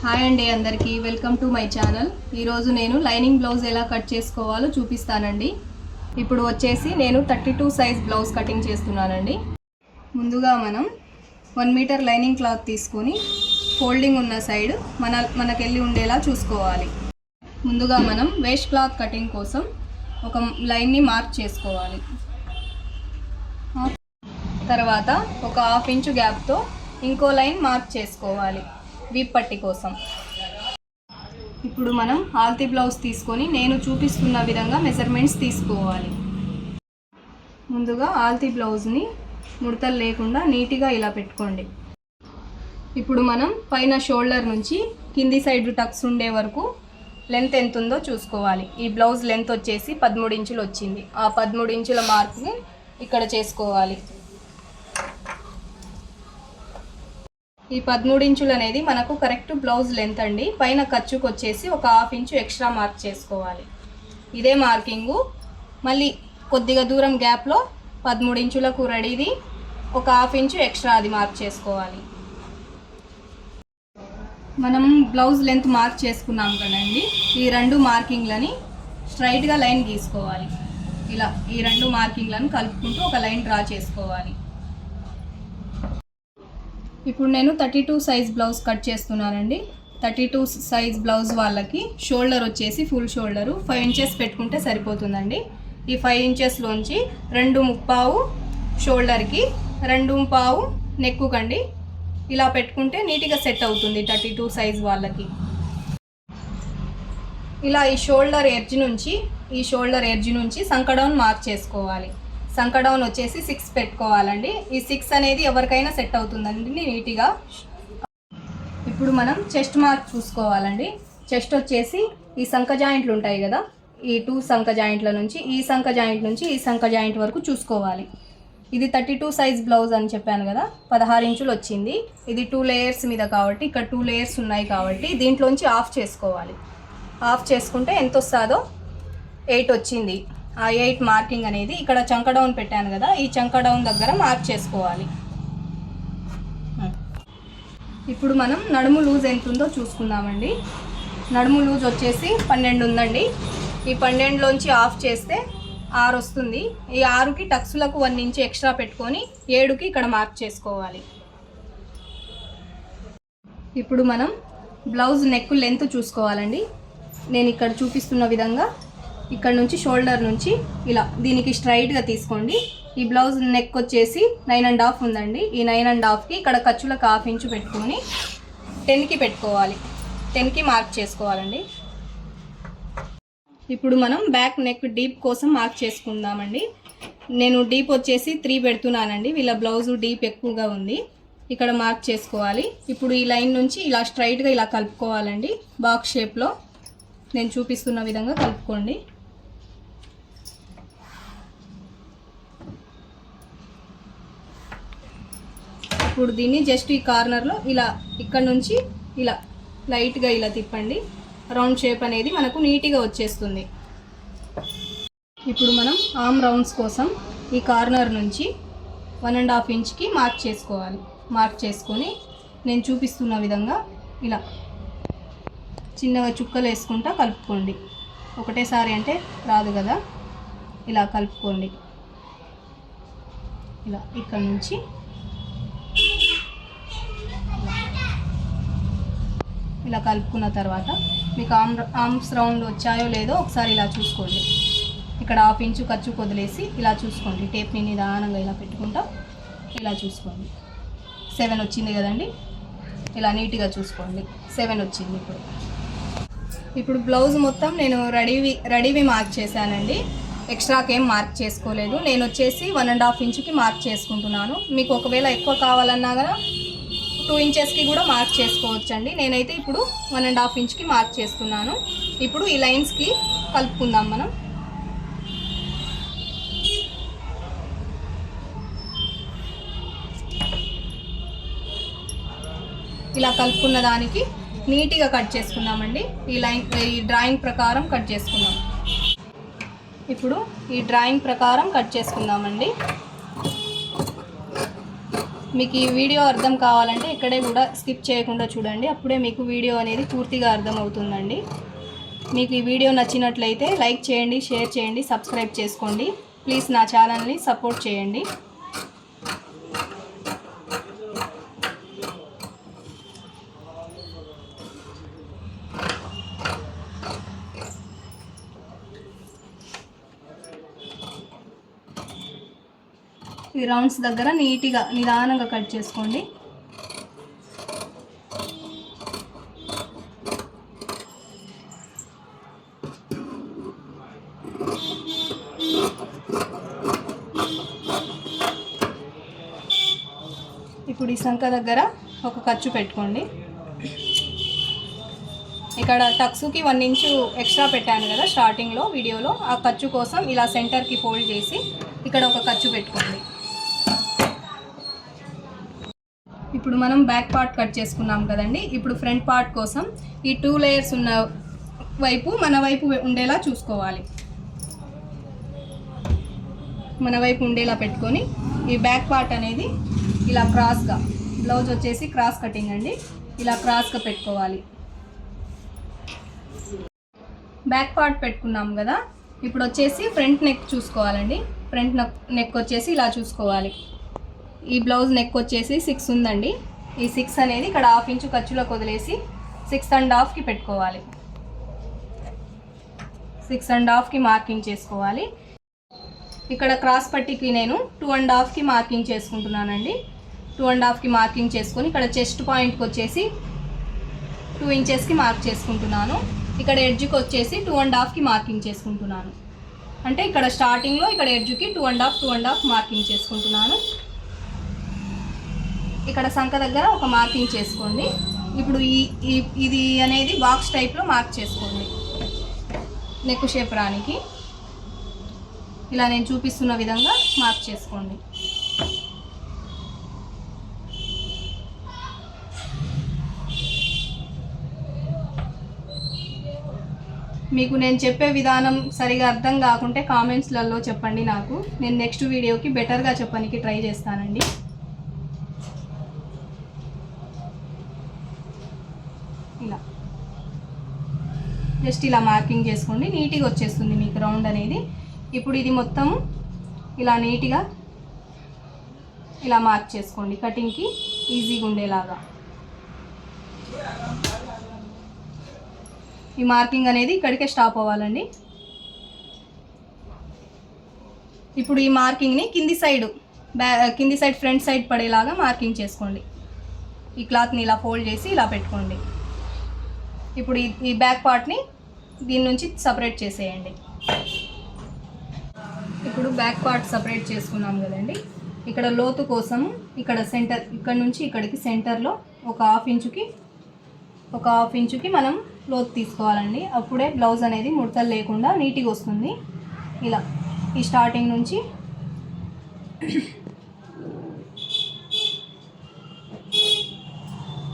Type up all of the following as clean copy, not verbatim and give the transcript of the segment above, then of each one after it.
Hi అండి అందరికీ welcome to my channel. ఈరోజు నేను లైనింగ్ బ్లౌజ్ ఎలా కట్ చేసుకోవాలో చూపిస్తానండి. ఇప్పుడు వచ్చేసి నేను 32 సైజ్ బ్లౌజ్ కటింగ్ చేస్తున్నానండి. ముందుగా మనం 1 మీటర్ లైనింగ్ క్లాత్ తీసుకొని ఫోల్డింగ్ ఉన్న సైడ్ మనకెళ్ళి ఉండేలా చూసుకోవాలి. ముందుగా మనం వేస్ట్ క్లాత్ కటింగ్ కోసం ఒక లైన్ని మార్క్ చేసుకోవాలి. తర్వాత ఒక 1/2 ఇంచు గ్యాప్తో ఇంకో లైన్ మార్క్ చేసుకోవాలి వీప్ పట్టి కోసం. ఇప్పుడు మనం ఆల్తీ బ్లౌజ్ తీసుకొని నేను చూపిస్తున్న విధంగా మెజర్మెంట్స్ తీసుకోవాలి. ముందుగా ఆల్తీ బ్లౌజ్ని ముడతలు లేకుండా నీట్గా ఇలా పెట్టుకోండి. ఇప్పుడు మనం పైన షోల్డర్ నుంచి కింది సైడ్ టక్స్ ఉండే వరకు లెంత్ ఎంత ఉందో చూసుకోవాలి. ఈ బ్లౌజ్ లెంత్ వచ్చేసి 13 ఇంచులు వచ్చింది. ఆ 13 ఇంచుల మార్క్ని ఇక్కడ చేసుకోవాలి. ఈ 13 ఇంచులు అనేది మనకు కరెక్ట్ బ్లౌజ్ లెంత్ అండి. పైన ఖర్చుకు వచ్చేసి ఒక 1/2 ఇంచు ఎక్స్ట్రా మార్క్ చేసుకోవాలి. ఇదే మార్కింగు మళ్ళీ కొద్దిగా దూరం గ్యాప్లో 13 ఇంచులకు రెడీది ఒక 1/2 ఇంచు ఎక్స్ట్రా అది మార్క్ చేసుకోవాలి. మనం బ్లౌజ్ లెంత్ మార్క్ చేసుకున్నాం కదండి, ఈ 2 మార్కింగ్లని స్ట్రైట్గా లైన్ గీసుకోవాలి. ఇలా ఈ 2 మార్కింగ్లను కలుపుకుంటూ ఒక లైన్ డ్రా చేసుకోవాలి. ఇప్పుడు నేను 32 సైజ్ బ్లౌజ్ కట్ చేస్తున్నానండి. 32 సైజ్ బ్లౌజ్ వాళ్ళకి షోల్డర్ వచ్చేసి ఫుల్ షోల్డరు 5 ఇంచెస్ పెట్టుకుంటే సరిపోతుందండి. ఈ 5 ఇంచెస్లోంచి 2.25 షోల్డర్కి 2.25 నెక్కుకండి. ఇలా పెట్టుకుంటే నీట్గా సెట్ అవుతుంది 32 సైజ్ వాళ్ళకి. ఇలా ఈ షోల్డర్ ఎడ్జ్ నుంచి సంకడౌన్ మార్క్ చేసుకోవాలి. సంకడౌన్ వచ్చేసి 6 పెట్టుకోవాలండి. ఈ 6 అనేది ఎవరికైనా సెట్ అవుతుందండి నీట్గా. ఇప్పుడు మనం చెస్ట్ మార్క్ చూసుకోవాలండి. చెస్ట్ వచ్చేసి ఈ సంక జాయింట్లు ఉంటాయి కదా, ఈ 2 సంక జాయింట్ల నుంచి ఈ సంక జాయింట్ నుంచి ఈ సంక జాయింట్ వరకు చూసుకోవాలి. ఇది 32 సైజ్ బ్లౌజ్ అని చెప్పాను కదా, 16 ఇంచులు వచ్చింది. ఇది 2 లేయర్స్ మీద కాబట్టి ఇక్కడ 2 లేయర్స్ ఉన్నాయి కాబట్టి దీంట్లోంచి ఆఫ్ చేసుకోవాలి. ఆఫ్ చేసుకుంటే ఎంత వస్తుందో 8 వచ్చింది. ఆ 8 మార్కింగ్ అనేది ఇక్కడ చంక డౌన్ పెట్టాను కదా, ఈ చంక డౌన్ దగ్గర మార్క్ చేసుకోవాలి. ఇప్పుడు మనం నడుము లూజ్ ఎంత ఉందో చూసుకుందామండి. నడుము లూజ్ వచ్చేసి 12 ఉందండి. ఈ 12లోంచి ఆఫ్ చేస్తే 6 వస్తుంది. ఈ 6కి టక్స్లకు 1 ఇంచ్ ఎక్స్ట్రా పెట్టుకొని 7కి ఇక్కడ మార్క్ చేసుకోవాలి. ఇప్పుడు మనం బ్లౌజ్ నెక్ లెంత్ చూసుకోవాలండి. నేను ఇక్కడ చూపిస్తున్న విధంగా ఇక్కడ నుంచి షోల్డర్ నుంచి ఇలా దీనికి స్ట్రైట్గా తీసుకోండి. ఈ బ్లౌజ్ నెక్ వచ్చేసి 9.5 ఉందండి. ఈ 9.5కి ఇక్కడ ఖర్చులకు 1/2 ఇంచు పెట్టుకొని 10కి పెట్టుకోవాలి. 10కి మార్క్ చేసుకోవాలండి. ఇప్పుడు మనం బ్యాక్ నెక్ డీప్ కోసం మార్క్ చేసుకుందామండి. నేను డీప్ వచ్చేసి 3 పెడుతున్నానండి. వీళ్ళ బ్లౌజ్ డీప్ ఎక్కువగా ఉంది. ఇక్కడ మార్క్ చేసుకోవాలి. ఇప్పుడు ఈ లైన్ నుంచి ఇలా స్ట్రైట్గా ఇలా కలుపుకోవాలండి. బాక్స్ షేప్లో నేను చూపిస్తున్న విధంగా కలుపుకోండి. ఇప్పుడు దీన్ని జస్ట్ ఈ కార్నర్లో ఇలా ఇక్కడ నుంచి ఇలా లైట్గా ఇలా తిప్పండి. రౌండ్ షేప్ అనేది మనకు నీట్గా వచ్చేస్తుంది. ఇప్పుడు మనం ఆర్మ్ రౌండ్స్ కోసం ఈ కార్నర్ నుంచి 1.5 ఇంచ్కి మార్క్ చేసుకోవాలి. మార్క్ చేసుకొని నేను చూపిస్తున్న విధంగా ఇలా చిన్నగా చుక్కలు వేసుకుంటా కలుపుకోండి. ఒకటేసారి అంటే రాదు కదా, ఇలా కలుపుకోండి. ఇలా ఇక్కడ నుంచి ఇలా కలుపుకున్న తర్వాత మీకు ఆర్మ్స్ రౌండ్ వచ్చాయో లేదో ఒకసారి ఇలా చూసుకోండి. ఇక్కడ 1/2 ఇంచు ఖర్చు వదిలేసి ఇలా చూసుకోండి. టేప్ని నిదానంగా ఇలా పెట్టుకుంటా ఇలా చూసుకోండి. 7 వచ్చింది కదండి, ఇలా నీట్గా చూసుకోండి. 7 వచ్చింది. ఇప్పుడు బ్లౌజ్ మొత్తం నేను రెడీవి మార్క్ చేశానండి. ఎక్స్ట్రాకేం మార్క్ చేసుకోలేదు. నేను వచ్చేసి 1.5 ఇంచుకి మార్క్ చేసుకుంటున్నాను. మీకు ఒకవేళ ఎక్కువ కావాలన్నా కదా 2 ఇంచెస్కి కూడా మార్క్ చేసుకోవచ్చండి. నేనైతే ఇప్పుడు 1.5 ఇంచ్కి మార్క్ చేస్తున్నాను. ఇప్పుడు ఈ లైన్స్కి కలుపుకుందాం మనం. ఇలా కలుపుకున్న దానికి నీట్గా కట్ చేసుకున్నామండి. ఈ డ్రాయింగ్ ప్రకారం కట్ చేసుకున్నాం. ఇప్పుడు ఈ డ్రాయింగ్ ప్రకారం కట్ చేసుకుందామండి. మీకు ఈ వీడియో అర్థం కావాలంటే ఇక్కడే కూడా స్కిప్ చేయకుండా చూడండి, అప్పుడే మీకు వీడియో అనేది పూర్తిగా అర్థం అవుతుందండి. మీకు ఈ వీడియో నచ్చినట్లయితే లైక్ చేయండి, షేర్ చేయండి, సబ్స్క్రైబ్ చేసుకోండి. ప్లీజ్ నా ఛానల్ని సపోర్ట్ చేయండి. ఈ రౌండ్స్ దగ్గర నీట్గా నిదానంగా కట్ చేసుకోండి. ఇప్పుడు ఈ సంఖ దగ్గర ఒక ఖర్చు పెట్టుకోండి. ఇక్కడ టక్స్కి 1 ఇంచు ఎక్స్ట్రా పెట్టాను కదా స్టార్టింగ్లో వీడియోలో, ఆ ఖర్చు కోసం ఇలా సెంటర్కి ఫోల్డ్ చేసి ఇక్కడ ఒక ఖర్చు పెట్టుకోండి. ఇప్పుడు మనం బ్యాక్ పార్ట్ కట్ చేసుకున్నాం కదండి. ఇప్పుడు ఫ్రంట్ పార్ట్ కోసం ఈ 2 లేయర్స్ ఉన్న వైపు మన వైపు ఉండేలా చూసుకోవాలి. మన వైపు ఉండేలా పెట్టుకొని ఈ బ్యాక్ పార్ట్ అనేది ఇలా క్రాస్గా, బ్లౌజ్ వచ్చేసి క్రాస్ కటింగ్ అండి, ఇలా క్రాస్గా పెట్టుకోవాలి. బ్యాక్ పార్ట్ పెట్టుకున్నాం కదా, ఇప్పుడు వచ్చేసి ఫ్రంట్ నెక్ చూసుకోవాలండి. ఫ్రంట్ నెక్ వచ్చేసి ఇలా చూసుకోవాలి. ఈ బ్లౌజ్ నెక్ వచ్చేసి 6 ఉందండి. ఈ 6 అనేది ఇక్కడ 1/2 ఇంచు ఖర్చులోకి వదిలేసి 6.5కి పెట్టుకోవాలి. 6.5కి మార్కింగ్ చేసుకోవాలి. ఇక్కడ క్రాస్ పట్టీకి నేను 2.5కి మార్కింగ్ చేసుకుంటున్నానండి. 2.5కి మార్కింగ్ చేసుకొని ఇక్కడ చెస్ట్ పాయింట్కి వచ్చేసి 2 ఇంచెస్కి మార్క్ చేసుకుంటున్నాను. ఇక్కడ ఎడ్జ్కి వచ్చేసి 2.5కి మార్కింగ్ చేసుకుంటున్నాను. అంటే ఇక్కడ స్టార్టింగ్లో ఇక్కడ ఎడ్జ్కి 2.5 మార్కింగ్ చేసుకుంటున్నాను. ఇక్కడ సంఖ దగ్గర ఒక మార్కింగ్ చేసుకోండి. ఇప్పుడు ఇది అనేది బాక్స్ టైప్లో మార్క్ చేసుకోండి. నెక్ షేప్ రానికి ఇలా నేను చూపిస్తున్న విధంగా మార్క్ చేసుకోండి. మీకు నేను చెప్పే విధానం సరిగా అర్థం కాకుంటే కామెంట్స్లలో చెప్పండి నాకు. నేను నెక్స్ట్ వీడియోకి బెటర్గా చెప్పడానికి ట్రై చేస్తానండి. ఇలా జస్ట్ ఇలా మార్కింగ్ చేసుకోండి, నీట్గా వచ్చేస్తుంది మీకు రౌండ్ అనేది. ఇప్పుడు ఇది మొత్తం ఇలా నీట్గా ఇలా మార్క్ చేసుకోండి, కటింగ్కి ఈజీగా ఉండేలాగా. ఈ మార్కింగ్ అనేది ఇక్కడికే స్టాప్ అవ్వాలండి. ఇప్పుడు ఈ మార్కింగ్ని కింది సైడ్ ఫ్రంట్ సైడ్ పడేలాగా మార్కింగ్ చేసుకోండి. ఈ క్లాత్ని ఇలా ఫోల్డ్ చేసి ఇలా పెట్టుకోండి. ఇప్పుడు ఈ బ్యాక్ పార్ట్ని దీని నుంచి సపరేట్ చేసేయండి. ఇప్పుడు బ్యాక్ పార్ట్ సపరేట్ చేసుకున్నాం కదండి. ఇక్కడ లోతు కోసం ఇక్కడ సెంటర్, ఇక్కడ నుంచి ఇక్కడికి సెంటర్లో ఒక 1/2 ఇంచుకి మనం లోతు తీసుకోవాలండి. అప్పుడే బ్లౌజ్ అనేది ముడతలు లేకుండా నీట్గా వస్తుంది. ఇలా ఈ స్టార్టింగ్ నుంచి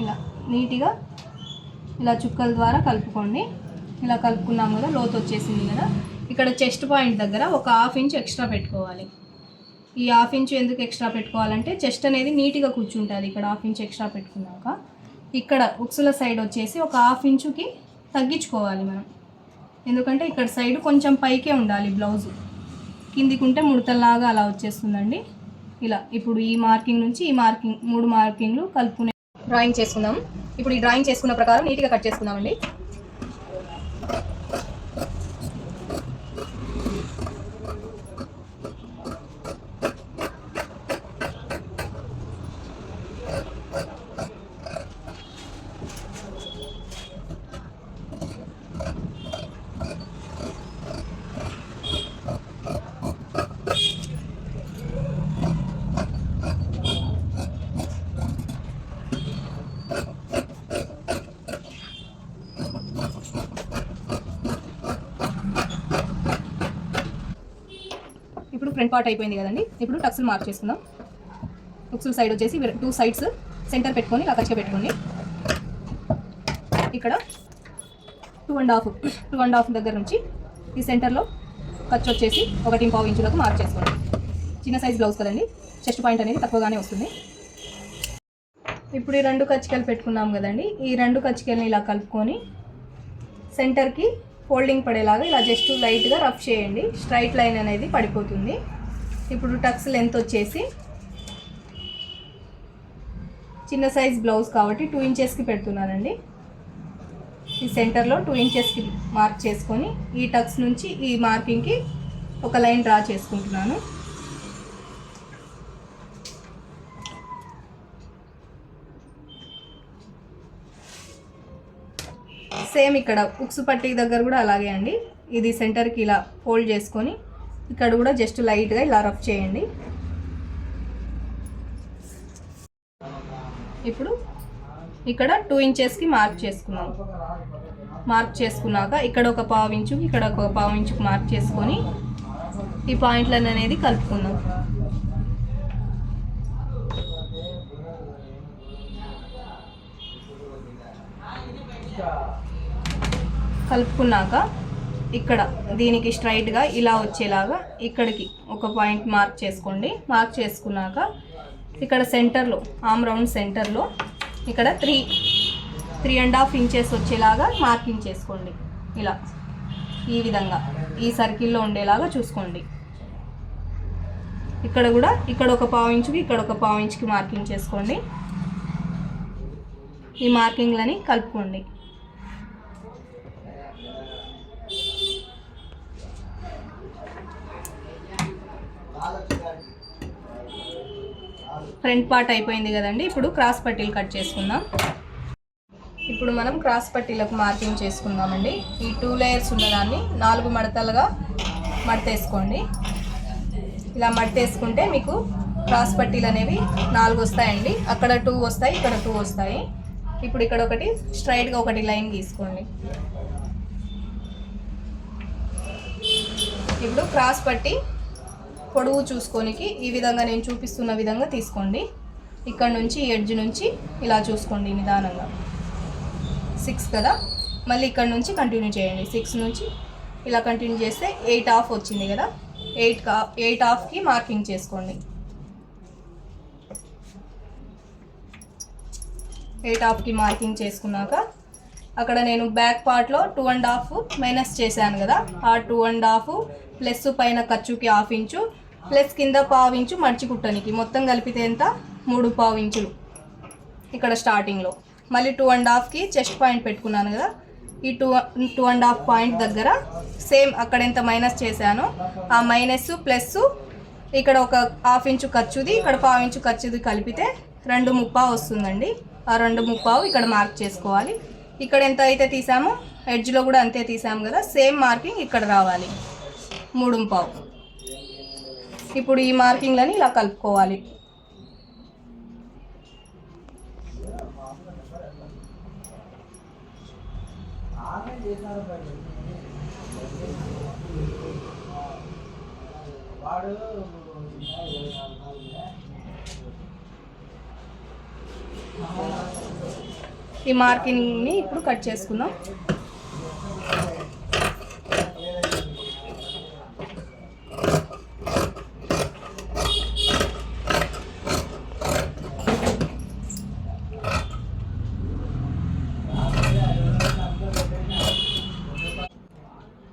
ఇలా నీట్గా ఇలా చుక్కల ద్వారా కలుపుకోండి. ఇలా కలుపుకున్నాం కదా, లోతు వచ్చేసింది కదా. ఇక్కడ చెస్ట్ పాయింట్ దగ్గర ఒక 1/2 ఇంచు ఎక్స్ట్రా పెట్టుకోవాలి. ఈ 1/2 ఇంచు ఎందుకు ఎక్స్ట్రా పెట్టుకోవాలంటే చెస్ట్ అనేది నీట్గా కూర్చుంటుంది. ఇక్కడ 1/2 ఇంచు ఎక్స్ట్రా పెట్టుకున్నాక ఇక్కడ ఉక్సుల సైడ్ వచ్చేసి ఒక 1/2 ఇంచుకి తగ్గించుకోవాలి మనం. ఎందుకంటే ఇక్కడ సైడ్ కొంచెం పైకే ఉండాలి బ్లౌజు, కిందికి ఉంటే ముడతల్లాగా అలా వచ్చేస్తుందండి. ఇలా ఇప్పుడు ఈ మార్కింగ్ నుంచి ఈ మార్కింగ్ 3 మార్కింగ్లు కలుపుకునే డ్రాయింగ్ చేసుకుందాం. ఇప్పుడు ఈ డ్రాయింగ్ చేసుకున్న ప్రకారం నీట్గా కట్ చేసుకుందామండి. ఇప్పుడు ఫ్రంట్ పార్ట్ అయిపోయింది కదండి. ఇప్పుడు టక్స్లు మార్క్ చేసుకుందాం. టక్స్ల సైడ్ వచ్చేసి 2 సైడ్స్ సెంటర్ పెట్టుకొని ఇలా ఖర్చుగా పెట్టుకోండి. ఇక్కడ 2.5 దగ్గర నుంచి ఈ సెంటర్లో ఖర్చు వచ్చేసి 1.5 ఇంచులకు మార్క్ చేసుకోండి. చిన్న సైజ్ బ్లౌజ్ కదండి, చెస్ట్ పాయింట్ అనేది తక్కువగానే వస్తుంది. ఇప్పుడు ఈ 2 కచ్చికలు పెట్టుకున్నాం కదండి, ఈ 2 కచ్చికల్ని ఇలా కలుపుకొని సెంటర్కి ఫోల్డింగ్ పడేలాగా ఇలా జస్ట్ లైట్గా రఫ్ చేయండి. స్ట్రైట్ లైన్ అనేది పడిపోతుంది. ఇప్పుడు టక్స్ లెంత్ వచ్చేసి చిన్న సైజ్ బ్లౌజ్ కాబట్టి 2 ఇంచెస్కి పెడుతున్నానండి. ఈ సెంటర్లో 2 ఇంచెస్కి మార్క్ చేసుకొని ఈ టక్స్ నుంచి ఈ మార్కింగ్కి ఒక లైన్ డ్రా చేసుకుంటున్నాను. సేమ్ ఇక్కడ ఉక్సు పట్టీ దగ్గర కూడా అలాగే అండి. ఇది సెంటర్కి ఇలా ఫోల్డ్ చేసుకొని ఇక్కడ కూడా జస్ట్ లైట్గా ఇలా రఫ్ చేయండి. ఇప్పుడు ఇక్కడ 2 ఇంచెస్కి మార్క్ చేసుకున్నాం. మార్క్ చేసుకున్నాక ఇక్కడ ఒక పావు ఇంచు, ఇక్కడ ఒక పావు ఇంచుకు మార్క్ చేసుకొని ఈ పాయింట్లను అనేది కలుపుకుందాం. కలుపుకున్నాక ఇక్కడ దీనికి స్ట్రైట్గా ఇలా వచ్చేలాగా ఇక్కడికి ఒక పాయింట్ మార్క్ చేసుకోండి. మార్క్ చేసుకున్నాక ఇక్కడ సెంటర్లో ఆమ్ రౌండ్ సెంటర్లో ఇక్కడ 3.5 ఇంచెస్ వచ్చేలాగా మార్కింగ్ చేసుకోండి. ఇలా ఈ విధంగా ఈ సర్కిల్లో ఉండేలాగా చూసుకోండి. ఇక్కడ కూడా ఇక్కడ ఒక పావు ఇంచుకి ఇక్కడ ఒక పావు ఇంచుకి మార్కింగ్ చేసుకోండి. ఈ మార్కింగ్లని కలుపుకోండి. ఫ్రంట్ పార్ట్ అయిపోయింది కదండి. ఇప్పుడు క్రాస్ పట్టీలు కట్ చేసుకుందాం. ఇప్పుడు మనం క్రాస్ పట్టీలకు మార్కింగ్ చేసుకుందామండి. ఈ 2 లేయర్స్ ఉన్నదాన్ని 4 మడతలుగా మడతేసుకోండి. ఇలా మడతేసుకుంటే మీకు క్రాస్ పట్టీలు అనేవి 4 వస్తాయండి. అక్కడ 2 వస్తాయి, ఇక్కడ 2 వస్తాయి. ఇప్పుడు ఇక్కడ ఒకటి స్ట్రైట్గా ఒకటి లైన్ గీసుకోండి. ఇప్పుడు క్రాస్ పట్టీ పొడవు చూసుకోనికి ఈ విధంగా నేను చూపిస్తున్న విధంగా తీసుకోండి. ఇక్కడ నుంచి ఎడ్జ్ నుంచి ఇలా చూసుకోండి నిదానంగా. 6 కదా, మళ్ళీ ఇక్కడ నుంచి కంటిన్యూ చేయండి. 6 నుంచి ఇలా కంటిన్యూ చేస్తే 8.5 వచ్చింది కదా. 8.5కి మార్కింగ్ చేసుకోండి. 8.5కి మార్కింగ్ చేసుకున్నాక అక్కడ నేను బ్యాక్ పార్ట్లో 2.5 మైనస్ చేశాను కదా, ఆ 2.5 ప్లస్ పైన ఖర్చుకి 1/2 ఇంచు ప్లస్ కింద పావు ఇంచు మడిచి కుట్టనికి మొత్తం కలిపితే ఎంత 3.5 ఇంచులు ఇక్కడ స్టార్టింగ్లో. మళ్ళీ 2.5కి చెస్ట్ పాయింట్ పెట్టుకున్నాను కదా, ఈ 2.5 పాయింట్ దగ్గర సేమ్ అక్కడ ఎంత మైనస్ చేశానో ఆ మైనస్ ప్లస్ ఇక్కడ ఒక 1/2 ఇంచు ఖర్చుది, ఇక్కడ పావు ఇంచు ఖర్చుది కలిపితే 2.5 వస్తుందండి. ఆ 2.5 ఇక్కడ మార్క్ చేసుకోవాలి. ఇక్కడ ఎంత అయితే తీసామో ఎడ్జ్లో కూడా అంతే తీసాము కదా, సేమ్ మార్కింగ్ ఇక్కడ రావాలి 3.5. ఇప్పుడు ఈ మార్కింగ్లని ఇలా కలుపుకోవాలి. ఈ మార్కింగ్ని ఇప్పుడు కట్ చేసుకుందాం.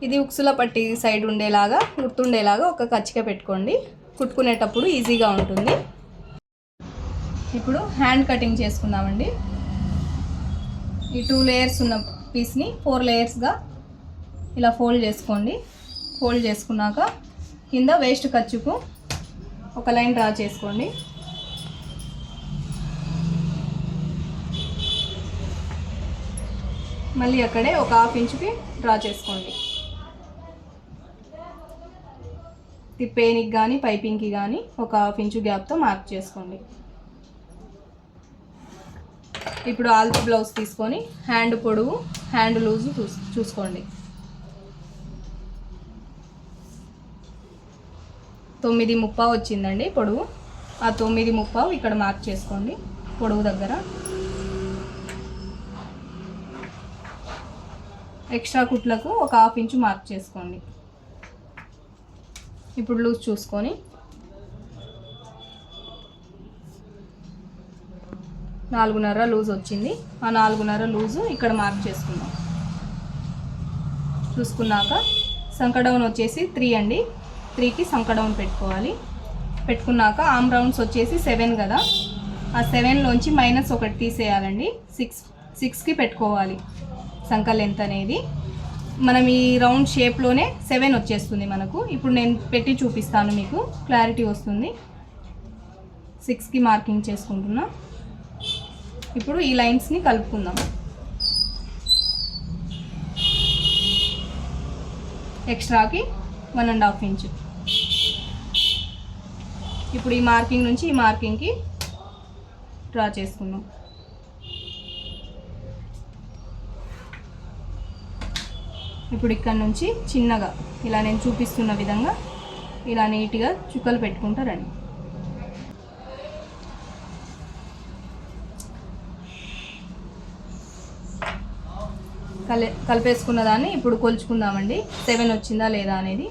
ఇది ఉక్సుల పట్టి సైడ్ ఉండేలాగా గుర్తుండేలాగా ఒక కచ్చిక పెట్టుకోండి. కుట్టుకునేటప్పుడు ఈజీగా ఉంటుంది. ఇప్పుడు హ్యాండ్ కటింగ్ చేసుకుందామండి. ఈ 2 లేయర్స్ ఉన్న పీస్ని 4 లేయర్స్గా ఇలా ఫోల్డ్ చేసుకోండి. ఫోల్డ్ చేసుకున్నాక కింద వేస్ట్ ఖర్చుకు ఒక లైన్ డ్రా చేసుకోండి. మళ్ళీ అక్కడే ఒక 1/2 ఇంచుకి డ్రా చేసుకోండి. తిప్పేనికి కానీ పైపింగ్కి కానీ ఒక 1/2 ఇంచు గ్యాప్తో మార్క్ చేసుకోండి. ఇప్పుడు ఆల్తీ బ్లౌజ్ తీసుకొని హ్యాండ్ పొడవు హ్యాండ్ లూజు చూసుకోండి. 9.5 వచ్చిందండి పొడవు. ఆ 9.5 ఇక్కడ మార్క్ చేసుకోండి పొడవు దగ్గర. ఎక్స్ట్రా కుట్లకు ఒక 1/2 ఇంచు మార్క్ చేసుకోండి. ఇప్పుడు లూజ్ చూసుకొని 4.5 లూజ్ వచ్చింది. ఆ 4.5 లూజు ఇక్కడ మార్క్ చేసుకుందాం. చూసుకున్నాక సంక డౌన్ వచ్చేసి 3 అండి. 3కి సంక డౌన్ పెట్టుకోవాలి. పెట్టుకున్నాక ఆర్మ్ రౌండ్స్ వచ్చేసి 7 కదా, ఆ 7లోంచి -1 తీసేయాలండి. 6కి పెట్టుకోవాలి సంక లెంత్ అనేది. మనం ఈ రౌండ్ షేప్లోనే 7 వచ్చేస్తుంది మనకు. ఇప్పుడు నేను పెట్టి చూపిస్తాను, మీకు క్లారిటీ వస్తుంది. 6కి మార్కింగ్ చేసుకుంటున్నా. ఇప్పుడు ఈ లైన్స్ని కలుపుకుందాం. ఎక్స్ట్రాకి 1.5 ఇంచు. ఇప్పుడు ఈ మార్కింగ్ నుంచి ఈ మార్కింగ్కి డ్రా చేసుకుందాం. ఇప్పుడు ఇక్కడ నుంచి చిన్నగా ఇలా నేను చూపిస్తున్న విధంగా ఇలా నీట్గా చుక్కలు పెట్టుకుంటారండి. కలిపేసుకున్న దాన్ని ఇప్పుడు కొలుచుకుందామండి, 7 వచ్చిందా లేదా అనేది.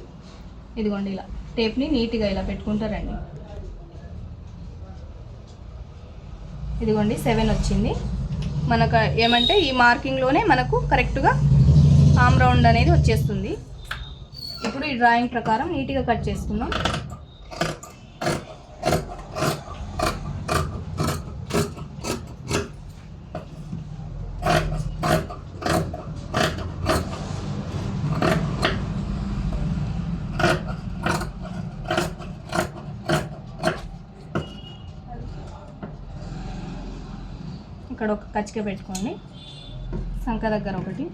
ఇదిగోండి ఇలా టేప్ని నీట్గా ఇలా పెట్టుకుంటారండి. ఇదిగోండి 7 వచ్చింది మనకు. ఏమంటే ఈ మార్కింగ్లోనే మనకు కరెక్ట్గా ఆర్మ్ రౌండ్ అనేది వచ్చేస్తుంది. ఇప్పుడు ఈ డ్రాయింగ్ ప్రకారం నీట్గా కట్ చేసుకుందాం. ఇక్కడ ఒక కచ్చిక పెట్టుకోండి, సంక దగ్గర ఒకటి,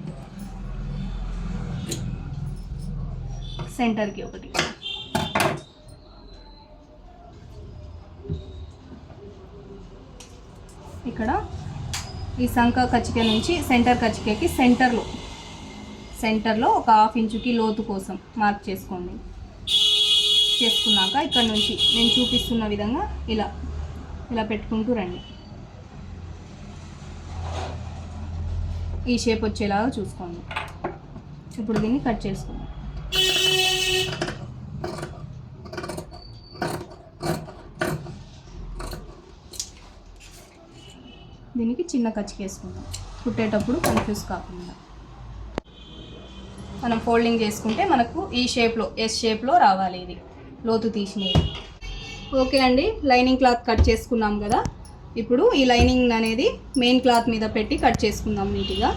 సెంటర్కి ఒకటి. ఇక్కడ ఈ సంక కచ్చిక నుంచి సెంటర్ కచ్చికకి సెంటర్లో ఒక 1/2 ఇంచుకి లోతు కోసం మార్క్ చేసుకోండి. చేసుకున్నాక ఇక్కడ నుంచి నేను చూపిస్తున్న విధంగా ఇలా పెట్టుకుంటూ రండి. ఈ షేప్ వచ్చేలాగా చూసుకోండి. ఇప్పుడు దీన్ని కట్ చేసుకుందాం. దీనికి చిన్న కచ్చిక వేసుకుందాం, కుట్టేటప్పుడు కన్ఫ్యూజ్ కాకుండా. మనం ఫోల్డింగ్ చేసుకుంటే మనకు ఈ షేప్లో, ఎస్ షేప్లో రావాలి. ఇది లోతు తీసినది. ఓకే అండి, లైనింగ్ క్లాత్ కట్ చేసుకున్నాం కదా. ఇప్పుడు ఈ లైనింగ్ అనేది మెయిన్ క్లాత్ మీద పెట్టి కట్ చేసుకుందాం నీట్గా.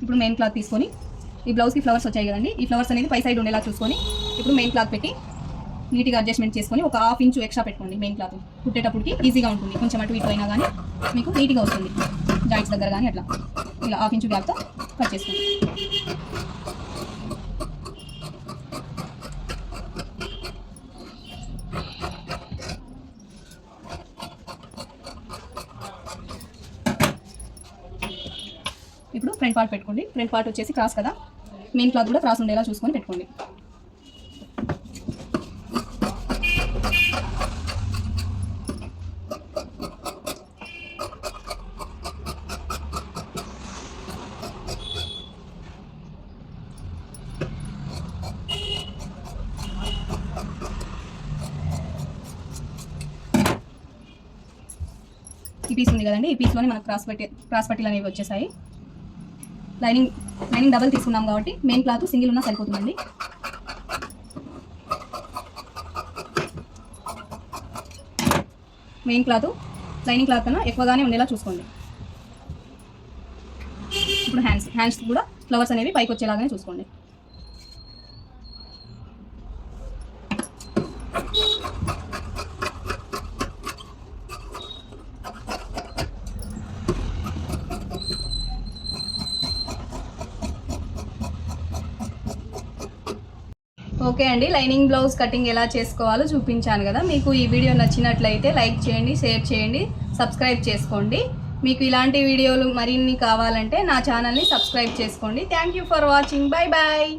ఇప్పుడు మెయిన్ క్లాత్ తీసుకొని, ఈ బ్లౌజ్కి ఫ్లవర్స్ వచ్చాయి కదండి, ఈ ఫ్లవర్స్ అనేది పై సైడ్ ఉండేలా చూసుకొని ఇప్పుడు మెయిన్ క్లాత్ పెట్టి నీట్గా అడ్జస్ట్మెంట్ చేసుకొని ఒక 1/2 ఇంచు ఎక్స్ట్రా పెట్టుకోండి. మెయిన్ క్లాత్ కుట్టేటప్పటికి ఈజీగా ఉంటుంది. కొంచెం అటు ఇటు అయినా కానీ మీకు నీట్గా వస్తుంది. జాయింట్స్ దగ్గర కానీ అట్లా ఇలా 1/2 ఇంచు గ్యాప్తో కట్ చేసుకోండి. ఇప్పుడు ఫ్రంట్ పార్ట్ పెట్టుకోండి. ఫ్రంట్ పార్ట్ వచ్చేసి క్రాస్ కదా, మెయిన్ క్లాత్ కూడా క్రాస్ ఉండేలా చూసుకొని పెట్టుకోండి. ఈ పీస్ ఉంది కదండి, ఈ పీస్లోనే మనకు క్రాస్ పట్టీలు అనేవి వచ్చేసాయి. లైనింగ్ డబల్ తీసుకున్నాం కాబట్టి మెయిన్ క్లాత్ సింగిల్ ఉన్నా సరిపోతుందండి. మెయిన్ క్లాత్ లైనింగ్ క్లాత్ కన్నా ఎక్కువగానే ఉండేలా చూసుకోండి. ఇప్పుడు హ్యాండ్స్ కూడా ఫ్లవర్స్ అనేవి పైకి వచ్చేలాగానే చూసుకోండి. ఓకే అండి, లైనింగ్ బ్లౌజ్ కటింగ్ ఎలా చేసుకోవాలో చూపించాను కదా. మీకు ఈ వీడియో నచ్చినట్లయితే లైక్ చేయండి, షేర్ చేయండి, సబ్స్క్రైబ్ చేసుకోండి. మీకు ఇలాంటి వీడియోలు మరిన్ని కావాలంటే నా ఛానల్ని సబ్స్క్రైబ్ చేసుకోండి. Thank you for watching. Bye bye.